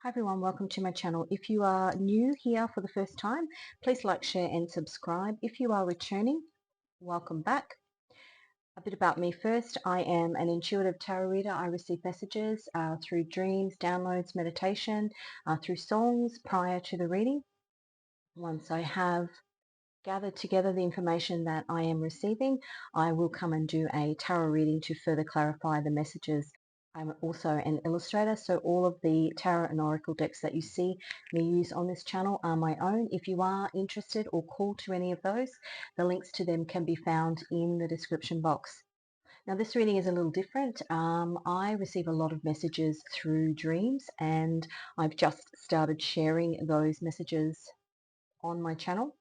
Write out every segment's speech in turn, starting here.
Hi everyone, welcome to my channel. If you are new here for the first time, please like, share and subscribe. If you are returning, welcome back. A bit about me first. I am an intuitive tarot reader. I receive messages through dreams, downloads, meditation, through songs prior to the reading. Once I have gathered together the information that I am receiving, I will come and do a tarot reading to further clarify the messages. I'm also an illustrator, so all of the tarot and oracle decks that you see me use on this channel are my own. If you are interested or called to any of those, the links to them can be found in the description box. Now this reading is a little different. I receive a lot of messages through dreams, and I've just started sharing those messages on my channel.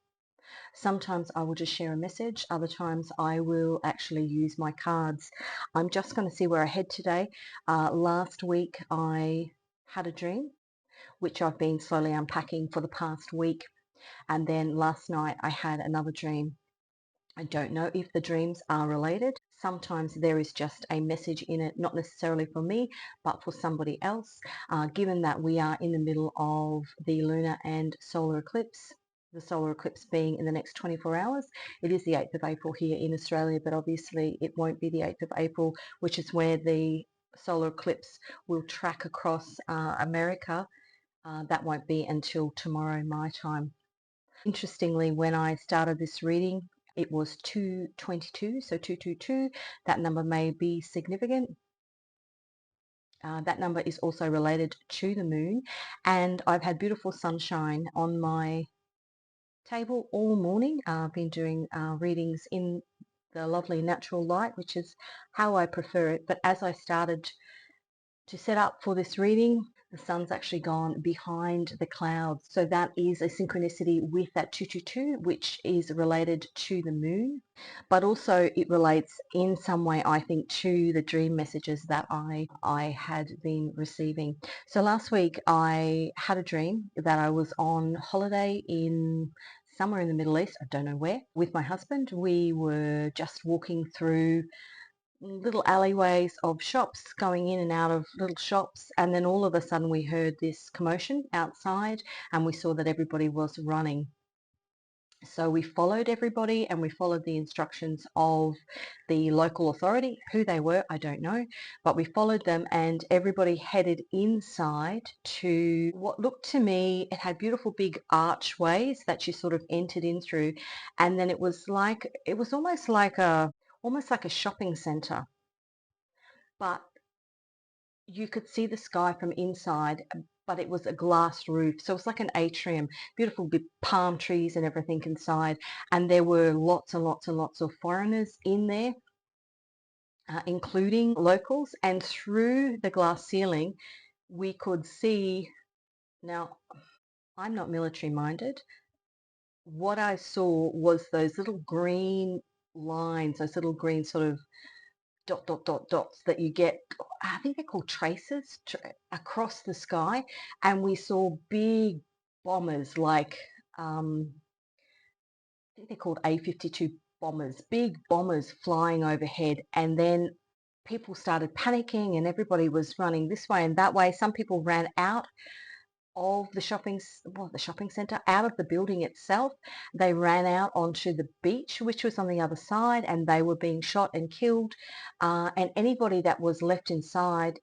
Sometimes I will just share a message, other times I will actually use my cards. I'm just going to see where I head today. Last week I had a dream, which I've been slowly unpacking for the past week, and then last night I had another dream. I don't know if the dreams are related. Sometimes there is just a message in it, not necessarily for me, but for somebody else. Given that we are in the middle of the lunar and solar eclipse, the solar eclipse being in the next 24 hours. It is the 8th of April here in Australia, but obviously it won't be the 8th of April, which is where the solar eclipse will track across America. That won't be until tomorrow my time. Interestingly, when I started this reading, it was 222, so 222. That number may be significant. That number is also related to the moon, and I've had beautiful sunshine on my table all morning. I've been doing readings in the lovely natural light, which is how I prefer it. But as I started to set up for this reading, the sun's actually gone behind the clouds. So that is a synchronicity with that 222, which is related to the moon, but also it relates in some way, I think, to the dream messages that I had been receiving. So last week I had a dream that I was on holiday in somewhere in the Middle East, I don't know where, with my husband. We were just walking through little alleyways of shops, going in and out of little shops, and then all of a sudden we heard this commotion outside and we saw that everybody was running. So we followed everybody and we followed the instructions of the local authority. Who they were, I don't know, but we followed them and everybody headed inside to what looked to me, it had beautiful big archways that you sort of entered in through, and then it was almost like a shopping center, but you could see the sky from inside, but it was a glass roof. So it was like an atrium, beautiful big palm trees and everything inside. And there were lots and lots and lots of foreigners in there, including locals. And through the glass ceiling, we could see, now I'm not military minded. What I saw was those little green lines, those little green sort of dots that you get, I think they're called traces, across the sky, and we saw big bombers like I think they're called A-52 bombers, big bombers flying overhead, and then people started panicking and everybody was running this way and that way. Some people ran out of the shopping center, out of the building itself. They ran out onto the beach, which was on the other side, and they were being shot and killed. And anybody that was left inside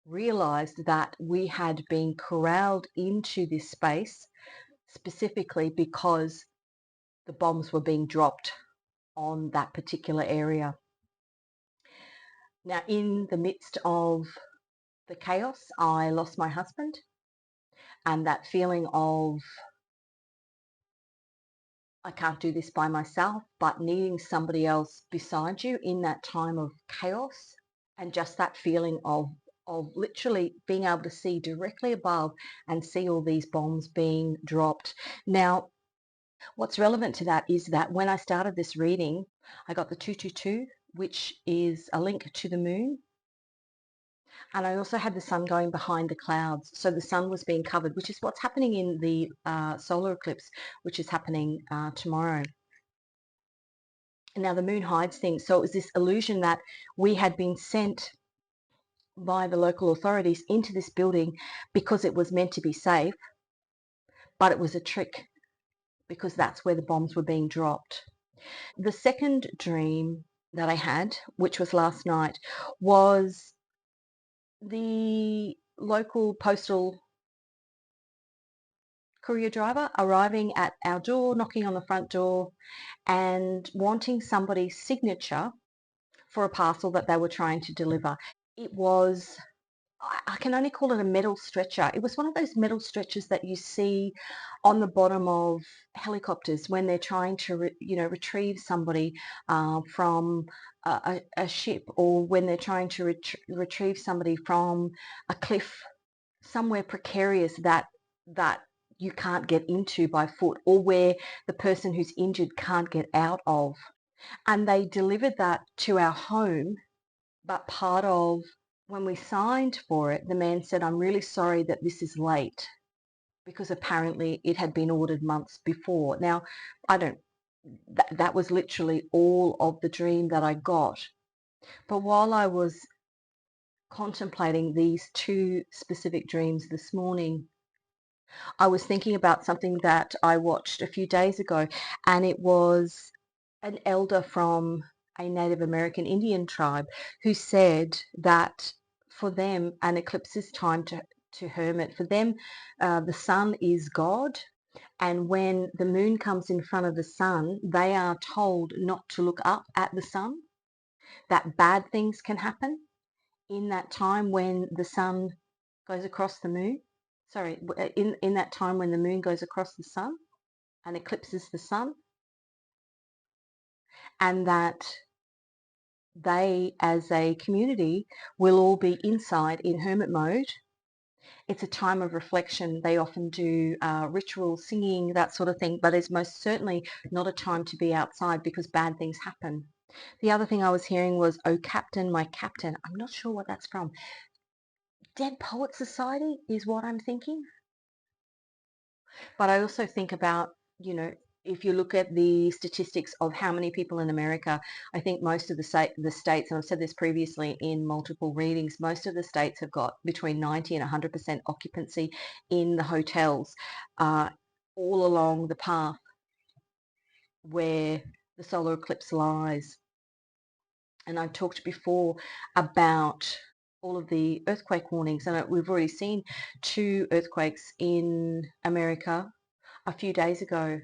realized that we had been corralled into this space specifically because the bombs were being dropped on that particular area. Now, in the midst of the chaos, I lost my husband, and that feeling of I can't do this by myself, but needing somebody else beside you in that time of chaos, and just that feeling of literally being able to see directly above and see all these bombs being dropped. Now, what's relevant to that is that when I started this reading, I got the 222, which is a link to the moon. And I also had the sun going behind the clouds. So the sun was being covered, which is what's happening in the solar eclipse, which is happening tomorrow. Now the moon hides things, so it was this illusion that we had been sent by the local authorities into this building because it was meant to be safe, but it was a trick because that's where the bombs were being dropped. The second dream that I had, which was last night, was the local postal courier driver arriving at our door, knocking on the front door and wanting somebody's signature for a parcel that they were trying to deliver. It was, I can only call it a metal stretcher. It was one of those metal stretchers that you see on the bottom of helicopters when they're trying to, retrieve somebody from a ship, or when they're trying to retrieve somebody from a cliff somewhere precarious that you can't get into by foot, or where the person who's injured can't get out of. And they delivered that to our home, but part of when we signed for it, the man said, "I'm really sorry that this is late," because apparently it had been ordered months before. Now, I don't, that was literally all of the dream that I got. But while I was contemplating these two specific dreams this morning, I was thinking about something that I watched a few days ago, and it was an elder from a Native American Indian tribe who said that for them, an eclipse is time to hermit. For them, the sun is God, and when the moon comes in front of the sun, they are told not to look up at the sun, that bad things can happen in that time when the sun goes across the moon. Sorry, in that time when the moon goes across the sun and eclipses the sun, and that they as a community will all be inside in hermit mode. It's a time of reflection. They often do ritual singing, that sort of thing, but it's most certainly not a time to be outside because bad things happen. The other thing I was hearing was, "Oh Captain, my Captain." I'm not sure what that's from. Dead Poet Society is what I'm thinking. But I also think about, if you look at the statistics of how many people in America, I think most of the states, and I've said this previously in multiple readings, most of the states have got between 90 and 100% occupancy in the hotels all along the path where the solar eclipse lies. And I've talked before about all of the earthquake warnings, and we've already seen two earthquakes in America a few days ago,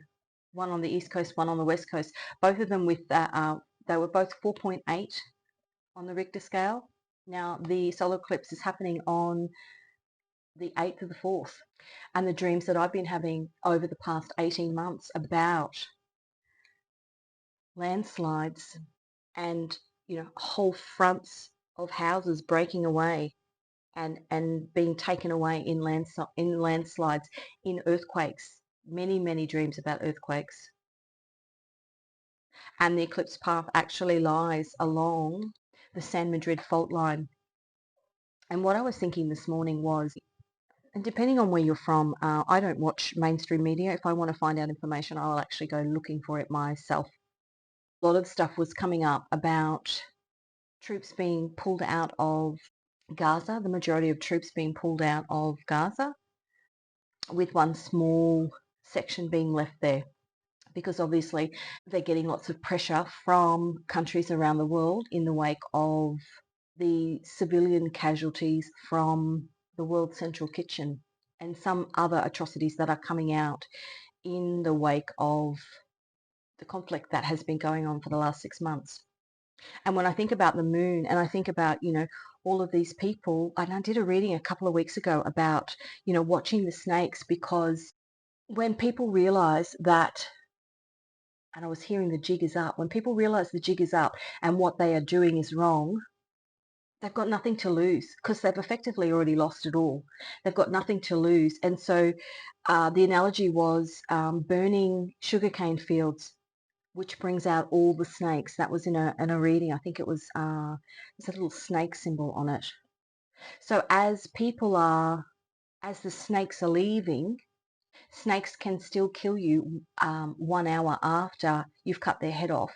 one on the East Coast, one on the West Coast, both of them with they were both 4.8 on the Richter scale. Now, the solar eclipse is happening on the 8th of the 4th, and the dreams that I've been having over the past 18 months about landslides and, whole fronts of houses breaking away and being taken away in landslides, in earthquakes, many dreams about earthquakes. And the eclipse path actually lies along the San Madrid fault line. And what I was thinking this morning was, and depending on where you're from, I don't watch mainstream media. If I want to find out information, I'll actually go looking for it myself. A lot of stuff was coming up about troops being pulled out of Gaza, the majority of troops being pulled out of Gaza, with one small section being left there, because obviously they're getting lots of pressure from countries around the world in the wake of the civilian casualties from the World Central Kitchen and some other atrocities that are coming out in the wake of the conflict that has been going on for the last 6 months. And when I think about the moon, and I think about, all of these people, and I did a reading a couple of weeks ago about, watching the snakes, because when people realize that, and I was hearing the jig is up, when people realize the jig is up and what they are doing is wrong, they've got nothing to lose because they've effectively already lost it all. They've got nothing to lose. And so the analogy was burning sugarcane fields, which brings out all the snakes. That was in a reading. I think it was there's a little snake symbol on it. So as the snakes are leaving, snakes can still kill you 1 hour after you've cut their head off,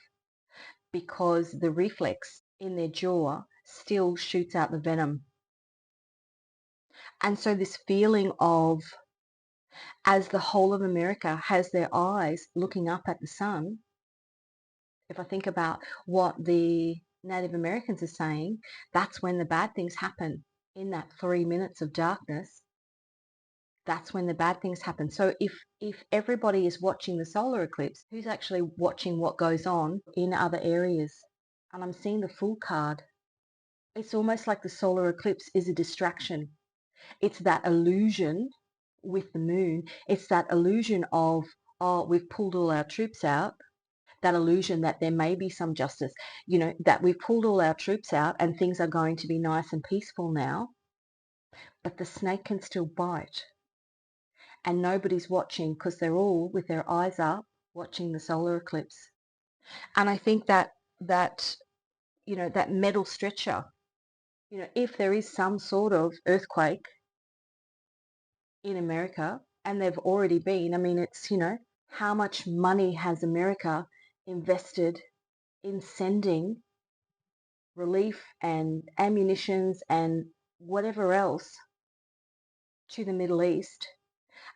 because the reflex in their jaw still shoots out the venom. And so this feeling of, as the whole of America has their eyes looking up at the sun, if I think about what the Native Americans are saying, that's when the bad things happen. In that 3 minutes of darkness, that's when the bad things happen. So if everybody is watching the solar eclipse, who's actually watching what goes on in other areas? And I'm seeing the Fool card. It's almost like the solar eclipse is a distraction. It's that illusion with the moon. It's that illusion of, oh, we've pulled all our troops out. That illusion that there may be some justice, that we've pulled all our troops out and things are going to be nice and peaceful now. But the snake can still bite. And nobody's watching because they're all with their eyes up watching the solar eclipse. And I think that that metal stretcher, if there is some sort of earthquake in America, and they've already been, I mean, it's, how much money has America invested in sending relief and ammunitions and whatever else to the Middle East,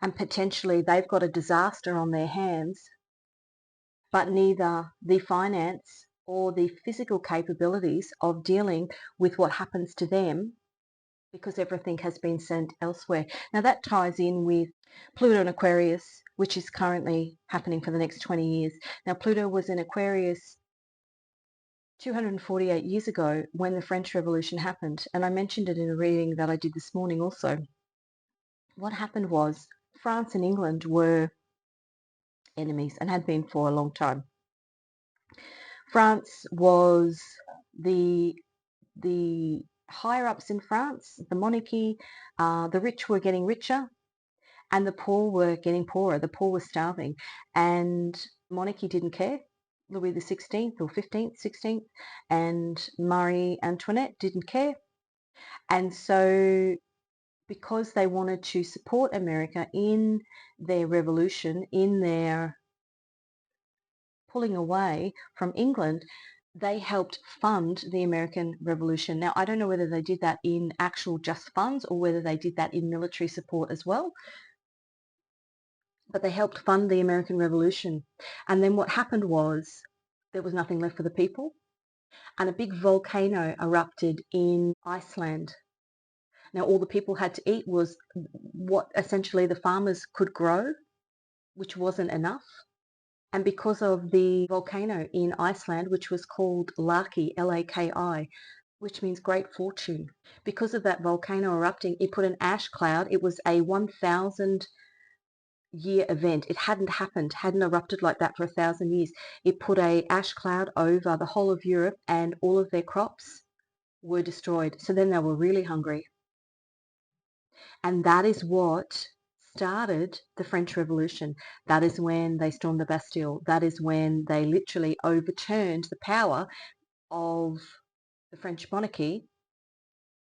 and potentially they've got a disaster on their hands, but neither the finance or the physical capabilities of dealing with what happens to them because everything has been sent elsewhere. Now that ties in with Pluto and Aquarius, which is currently happening for the next 20 years. Now Pluto was in Aquarius 248 years ago when the French Revolution happened, and I mentioned it in a reading that I did this morning also. What happened was France and England were enemies and had been for a long time. France was the higher ups in France, the monarchy, the rich were getting richer and the poor were getting poorer. The poor were starving, and monarchy didn't care. Louis the 16th or 15th, 16th, and Marie Antoinette didn't care. And so because they wanted to support America in their revolution, in their pulling away from England, they helped fund the American Revolution. Now, I don't know whether they did that in actual just funds or whether they did that in military support as well, but they helped fund the American Revolution. And then what happened was there was nothing left for the people, and a big volcano erupted in Iceland. Now, all the people had to eat was what essentially the farmers could grow, which wasn't enough. And because of the volcano in Iceland, which was called Laki, L-A-K-I, which means great fortune, because of that volcano erupting, it put an ash cloud. It was a 1,000-year event. It hadn't happened, hadn't erupted like that for 1,000 years. It put a ash cloud over the whole of Europe, and all of their crops were destroyed. So then they were really hungry. And that is what started the French Revolution. That is when they stormed the Bastille. That is when they literally overturned the power of the French monarchy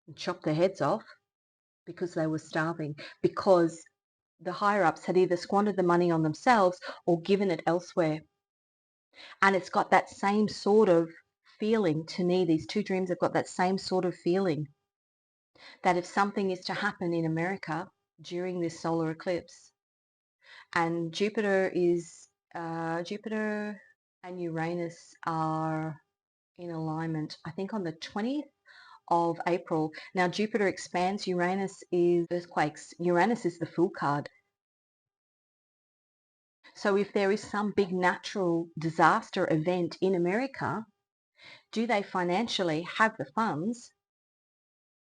and chopped their heads off because they were starving, because the higher-ups had either squandered the money on themselves or given it elsewhere. And it's got that same sort of feeling to me. These two dreams have got that same sort of feeling, that if something is to happen in America during this solar eclipse, and Jupiter and Uranus are in alignment, I think on the 20th of April. Now Jupiter expands, Uranus is earthquakes, Uranus is the Fool card. So if there is some big natural disaster event in America, do they financially have the funds,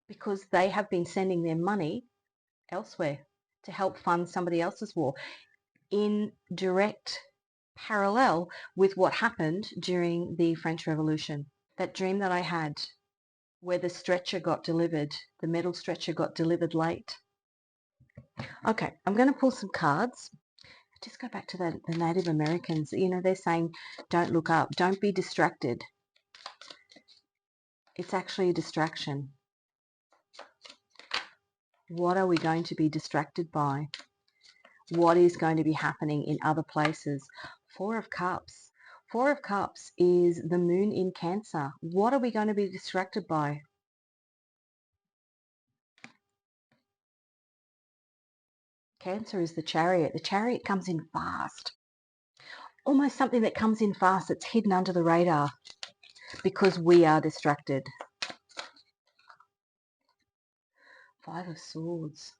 because they have been sending their money elsewhere to help fund somebody else's war, in direct parallel with what happened during the French Revolution. That dream that I had where the stretcher got delivered, the metal stretcher got delivered late. Okay, I'm going to pull some cards. Just go back to the Native Americans. They're saying, don't look up, don't be distracted. It's actually a distraction. What are we going to be distracted by? What is going to be happening in other places? Four of Cups. Four of Cups is the moon in Cancer. What are we going to be distracted by? Cancer is the Chariot. The Chariot comes in fast. Almost something that comes in fast that's hidden under the radar because we are distracted. Five of Swords.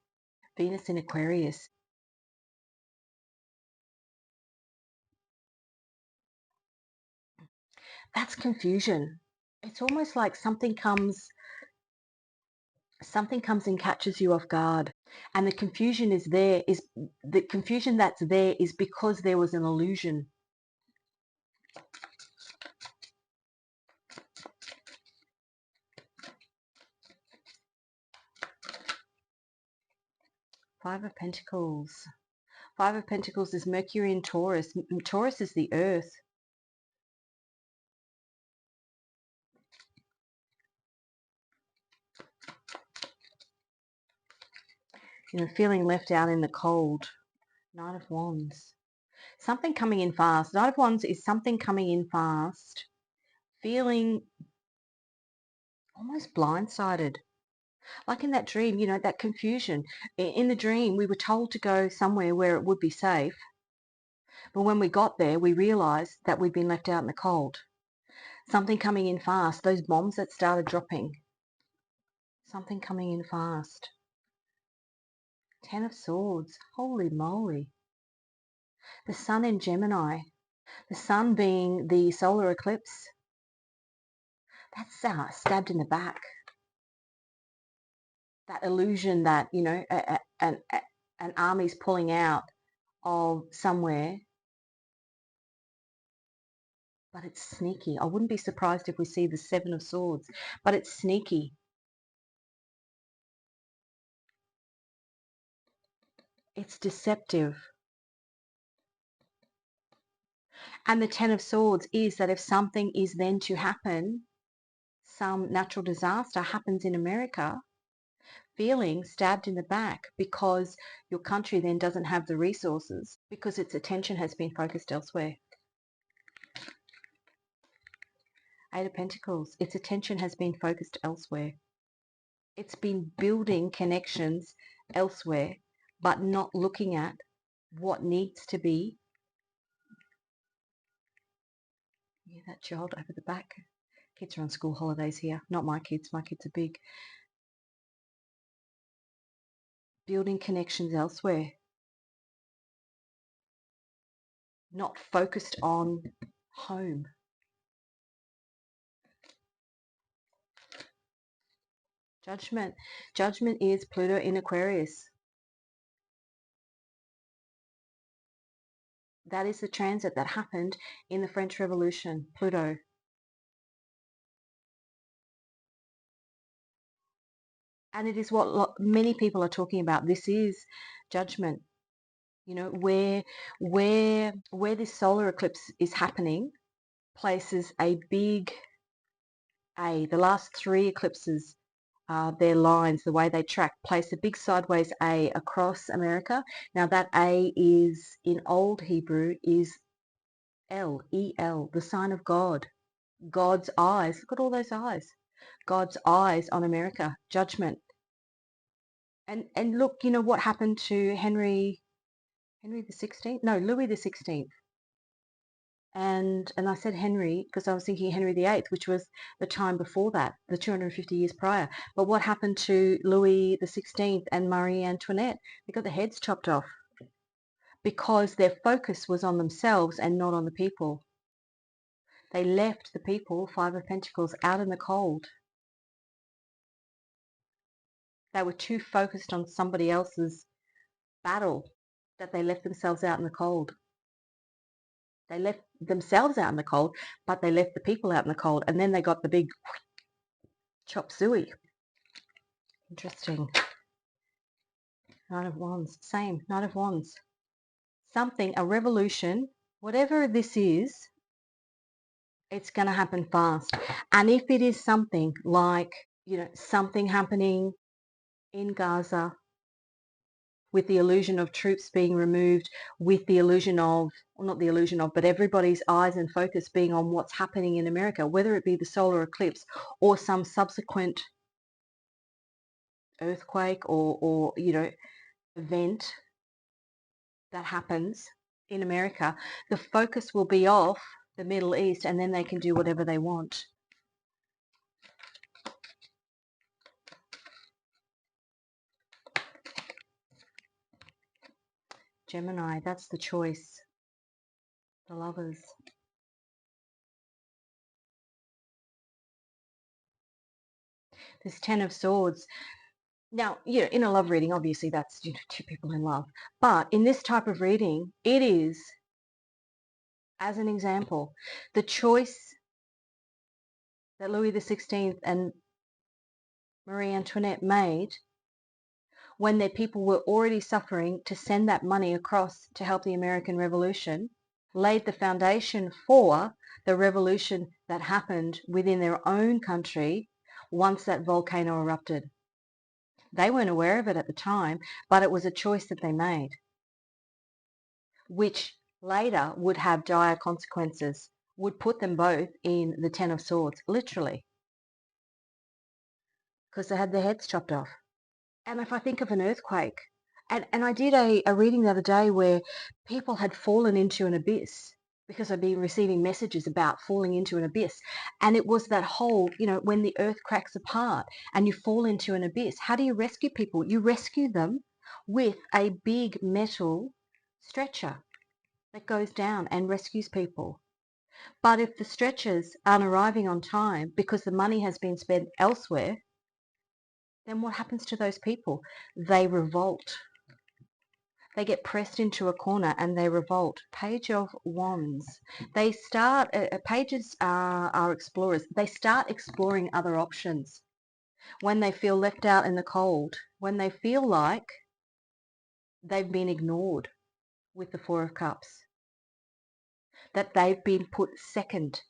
Venus in Aquarius. That's confusion. It's almost like something comes and catches you off guard. And the confusion is there is the confusion that's there is because there was an illusion. Five of Pentacles. Five of Pentacles is Mercury in Taurus. Taurus is the earth. Feeling left out in the cold. Knight of Wands. Something coming in fast. Knight of Wands is something coming in fast. Feeling almost blindsided. Like in that dream, that confusion. In the dream, we were told to go somewhere where it would be safe. But when we got there, we realised that we'd been left out in the cold. Something coming in fast. Those bombs that started dropping. Something coming in fast. Ten of Swords. Holy moly. The Sun in Gemini. The Sun being the solar eclipse. That's stabbed in the back. That illusion that, an army's pulling out of somewhere. But it's sneaky. I wouldn't be surprised if we see the Seven of Swords. But it's sneaky. It's deceptive. And the Ten of Swords is that if something is then to happen, some natural disaster happens in America, feeling stabbed in the back because your country then doesn't have the resources because its attention has been focused elsewhere. Eight of Pentacles. Its attention has been focused elsewhere. It's been building connections elsewhere, but not looking at what needs to be. Yeah, that child over the back. Kids are on school holidays here. Not my kids. My kids are big. Building connections elsewhere. Not focused on home. Judgment. Judgment is Pluto in Aquarius. That is the transit that happened in the French Revolution. Pluto. And it is what many people are talking about. This is judgment. Where this solar eclipse is happening, places a big A. The last three eclipses, their lines, the way they track, place a big sideways A across America. Now that A is, in Old Hebrew, is El, E-L, the sign of God. God's eyes. Look at all those eyes. God's eyes on America. Judgment. And look, what happened to Henry the 16th? No, Louis the 16th. And I said Henry because I was thinking Henry VIII, which was the time before that, the 250 years prior. But what happened to Louis the 16th and Marie Antoinette? They got their heads chopped off because their focus was on themselves and not on the people. They left the people, Five of Pentacles, out in the cold. They were too focused on somebody else's battle that they left themselves out in the cold. They left themselves out in the cold, but they left the people out in the cold. And then they got the big chop suey. Interesting. Knight of Wands. Same. Knight of Wands. Something, a revolution, whatever this is, it's going to happen fast. And if it is something like, something happening in Gaza, with the illusion of troops being removed, with the illusion of, well, not the illusion of, but everybody's eyes and focus being on what's happening in America, whether it be the solar eclipse or some subsequent earthquake or event, that happens in America, the focus will be off the Middle East, and then they can do whatever they want. Gemini, that's the choice. The Lovers. This Ten of Swords. Now, in a love reading, obviously that's, two people in love. But in this type of reading, it is, as an example, the choice that Louis XVI and Marie Antoinette made when their people were already suffering to send that money across to help the American Revolution, laid the foundation for the revolution that happened within their own country once that volcano erupted. They weren't aware of it at the time, but it was a choice that they made, which later would have dire consequences, would put them both in the Ten of Swords, literally, because they had their heads chopped off. And if I think of an earthquake, and I did a reading the other day where people had fallen into an abyss because I've been receiving messages about falling into an abyss. And it was that whole, when the earth cracks apart and you fall into an abyss, how do you rescue people? You rescue them with a big metal stretcher that goes down and rescues people. But if the stretchers aren't arriving on time because the money has been spent elsewhere, then what happens to those people? They revolt. They get pressed into a corner and they revolt. Page of Wands. They start, pages are explorers. They start exploring other options when they feel left out in the cold, when they feel like they've been ignored with the Four of Cups, that they've been put second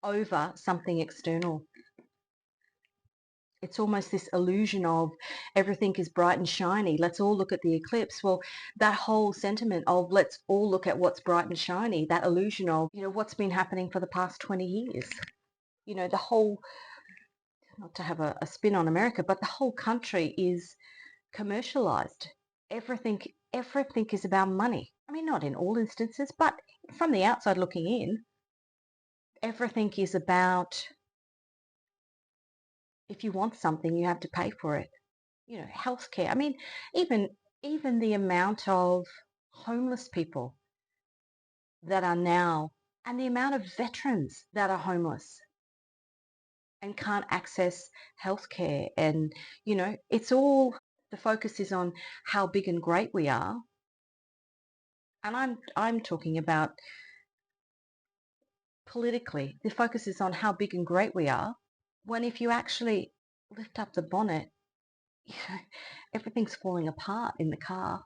over something external. It's almost this illusion of everything is bright and shiny. Let's all look at the eclipse. Well, that whole sentiment of let's all look at what's bright and shiny, that illusion of, what's been happening for the past 20 years. The whole, not to have a spin on America, but the whole country is commercialized. Everything is about money. I mean, not in all instances, but from the outside looking in, everything is about, if you want something, you have to pay for it. Healthcare. I mean, even the amount of homeless people that are now, and the amount of veterans that are homeless and can't access healthcare, and it's all, the focus is on how big and great we are, and I'm talking about politically. The focus is on how big and great we are, when if you actually lift up the bonnet, everything's falling apart in the car.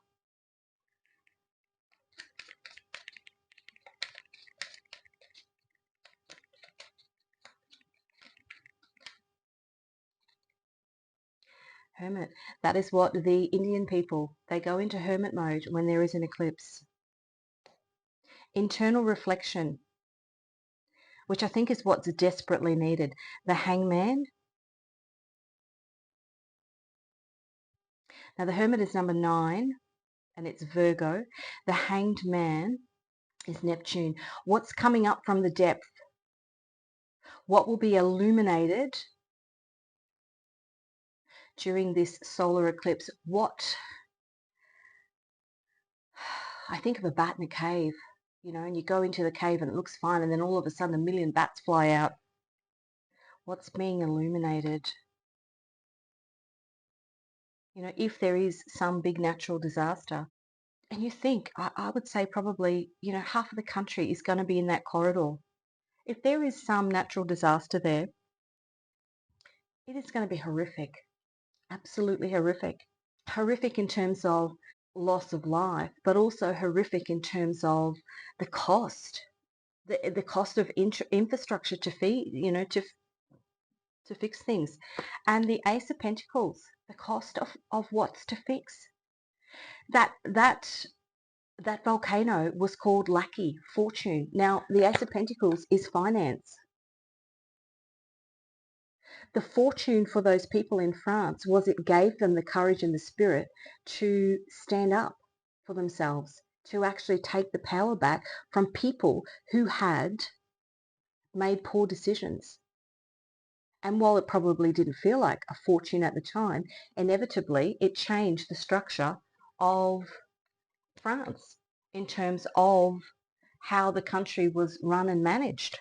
Hermit. That is what the Indian people, they go into hermit mode when there is an eclipse. Internal reflection, which I think is what's desperately needed. The Hangman. Now the Hermit is number 9 and it's Virgo. The Hanged Man is Neptune. What's coming up from the depth? What will be illuminated during this solar eclipse? I think of a bat in a cave, and you go into the cave and it looks fine, and then all of a sudden a million bats fly out. What's being illuminated? If there is some big natural disaster, and you think, I would say probably, half of the country is going to be in that corridor. If there is some natural disaster there, it is going to be horrific, absolutely horrific. Horrific in terms of loss of life, but also horrific in terms of the cost, the cost of infrastructure to feed, to fix things. And the Ace of Pentacles, the cost of what's to fix. That volcano was called Lucky, fortune. Now, the Ace of Pentacles is finance. The fortune for those people in France was it gave them the courage and the spirit to stand up for themselves. to actually take the power back from people who had made poor decisions. And while it probably didn't feel like a fortune at the time, inevitably it changed the structure of France in terms of how the country was run and managed.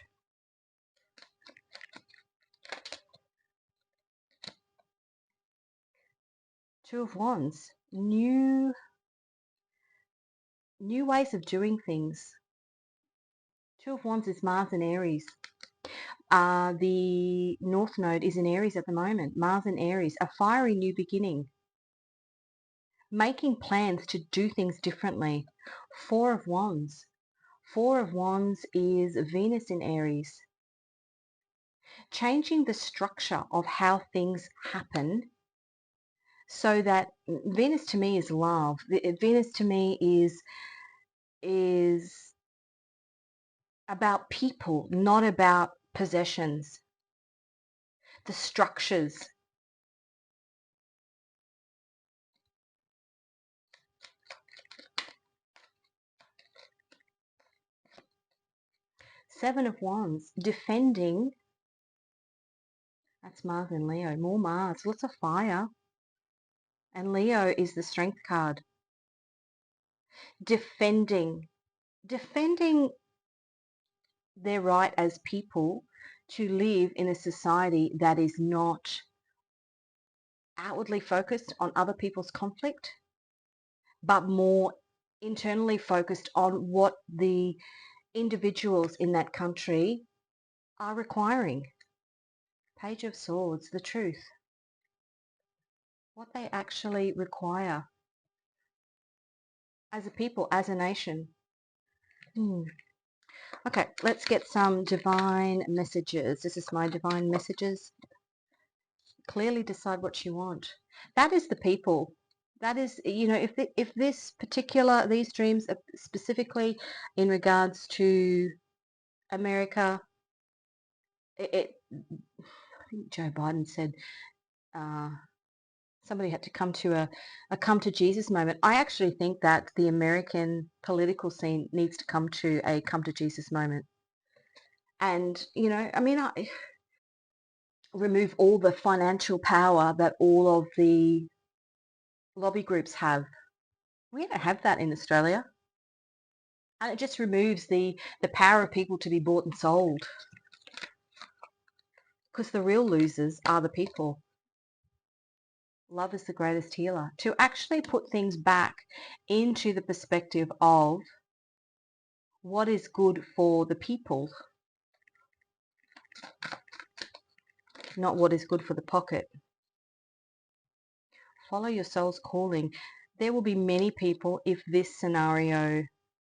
Two of Wands, new ways of doing things. Two of Wands is Mars and Aries. The North Node is in Aries at the moment. Mars and Aries, a fiery new beginning. Making plans to do things differently. Four of Wands. Four of Wands is Venus in Aries. Changing the structure of how things happen so that Venus to me is love. Venus to me is about people, not about possessions. The structures. Seven of Wands, defending. That's Mars and Leo. More Mars, lots of fire. And Leo is the Strength card. Defending their right as people to live in a society that is not outwardly focused on other people's conflict, but more internally focused on what the individuals in that country are requiring. Page of Swords, the truth. What they actually require as a people, as a nation. Okay, let's get some divine messages. This is my divine messages. Clearly decide what you want. That is the people. That is, you know, if these dreams are specifically in regards to America, I think Joe Biden said somebody had to come to a come to Jesus moment. I actually think that the American political scene needs to come to a come to Jesus moment. And, you know, I mean, I remove all the financial power that all of the lobby groups have. We don't have that in Australia. And it just removes the power of people to be bought and sold. Because the real losers are the people. Love is the greatest healer. To actually put things back into the perspective of what is good for the people, not what is good for the pocket. Follow your soul's calling. There will be many people, if this scenario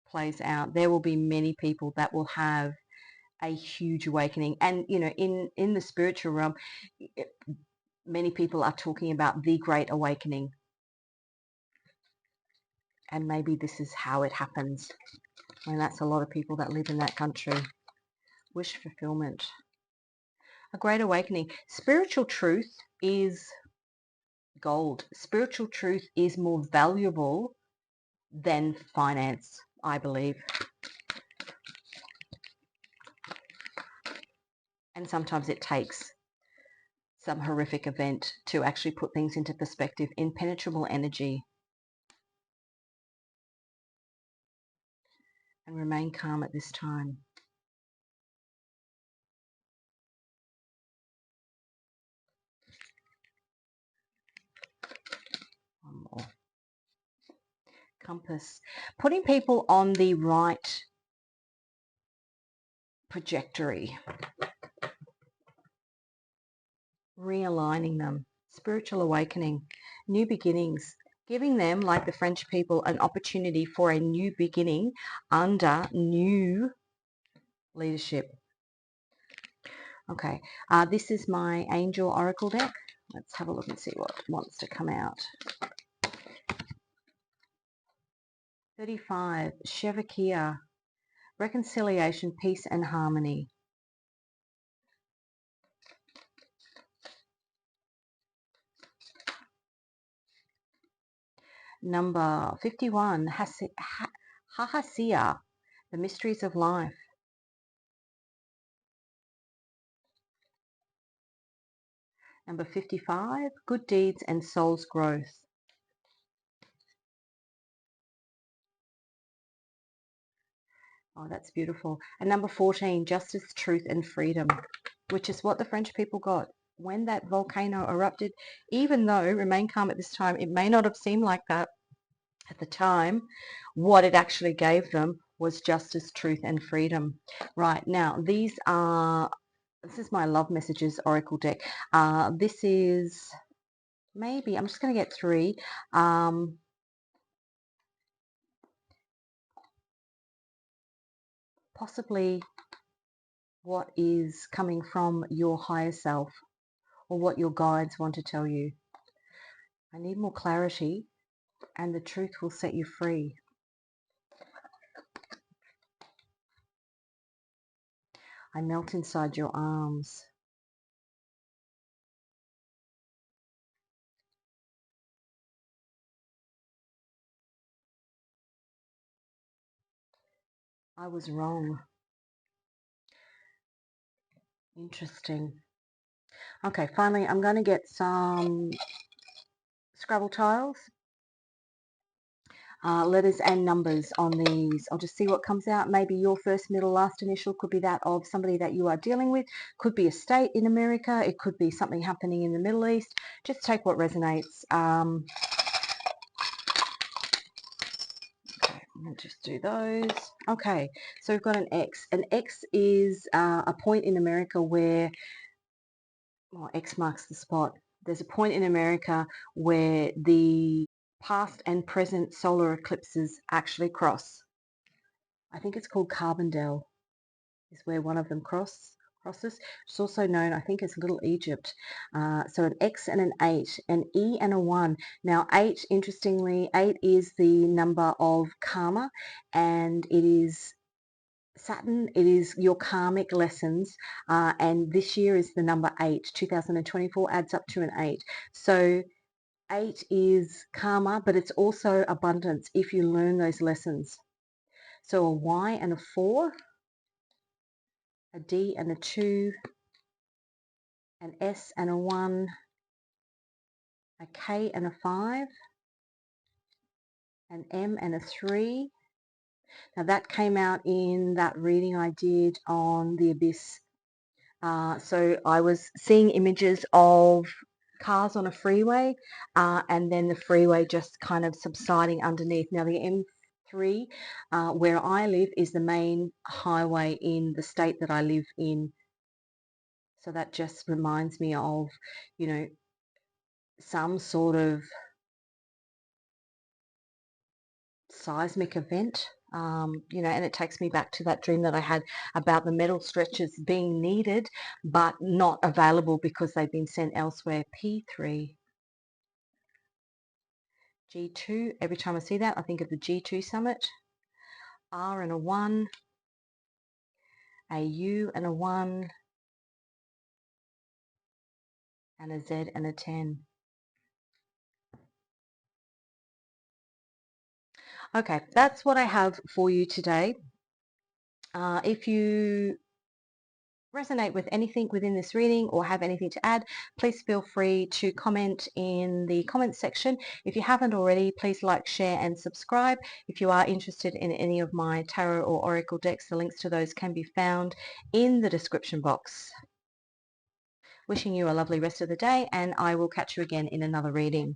plays out, there will be many people that will have a huge awakening. And, you know, in the spiritual realm, many people are talking about the Great Awakening. And maybe this is how it happens. I mean, that's a lot of people that live in that country. Wish fulfillment. A Great Awakening. Spiritual truth is gold. Spiritual truth is more valuable than finance, I believe. And sometimes it takes some horrific event to actually put things into perspective. Impenetrable energy. And remain calm at this time. One more. Compass. Putting people on the right trajectory. Realigning them. Spiritual awakening. New beginnings. Giving them, like the French people, an opportunity for a new beginning under new leadership. Okay, this is my Angel Oracle deck. Let's have a look and see what wants to come out. 35, Shevakia, reconciliation, peace and harmony. Number 51, Hahasia, the mysteries of life. Number 55, good deeds and soul's growth. Oh, that's beautiful. And number 14, justice, truth, and freedom, which is what the French people got. When that volcano erupted, even though remain calm at this time, it may not have seemed like that at the time, what it actually gave them was justice, truth, and freedom. Right, now, this is my Love Messages Oracle deck. This is maybe, I'm just going to get 3. Possibly what is coming from your higher self or what your guides want to tell you. I need more clarity, and the truth will set you free. I melt inside your arms. I was wrong. Interesting. Okay, finally, I'm going to get some Scrabble tiles, letters and numbers on these. I'll just see what comes out. Maybe your first, middle, last initial could be that of somebody that you are dealing with. Could be a state in America. It could be something happening in the Middle East. Just take what resonates. Okay, I'm going to just do those. Okay, so we've got an X. An X is a point in America where, well, X marks the spot. There's a point in America where the past and present solar eclipses actually cross. I think it's called Carbondale is where one of them crosses. It's also known, I think, as Little Egypt. So an X and an 8, an E and a 1. Now 8, interestingly, 8 is the number of karma, and it is Saturn, it is your karmic lessons, and this year is the number 8. 2024 adds up to an 8. So 8 is karma, but it's also abundance if you learn those lessons. So a Y and a 4, a D and a 2, an S and a 1, a K and a 5, an M and a 3. Now that came out in that reading I did on the Abyss. So I was seeing images of cars on a freeway, and then the freeway just kind of subsiding underneath. Now the M3, where I live, is the main highway in the state that I live in. So that just reminds me of, you know, some sort of seismic event. You know, and it takes me back to that dream that I had about the metal stretchers being needed but not available because they've been sent elsewhere. P3, G2, every time I see that I think of the G2 summit. R and a 1, a U and a 1, and a Z and a 10. Okay, that's what I have for you today. If you resonate with anything within this reading or have anything to add, please feel free to comment in the comments section. If you haven't already, please like, share and subscribe. If you are interested in any of my tarot or oracle decks, the links to those can be found in the description box. Wishing you a lovely rest of the day, and I will catch you again in another reading.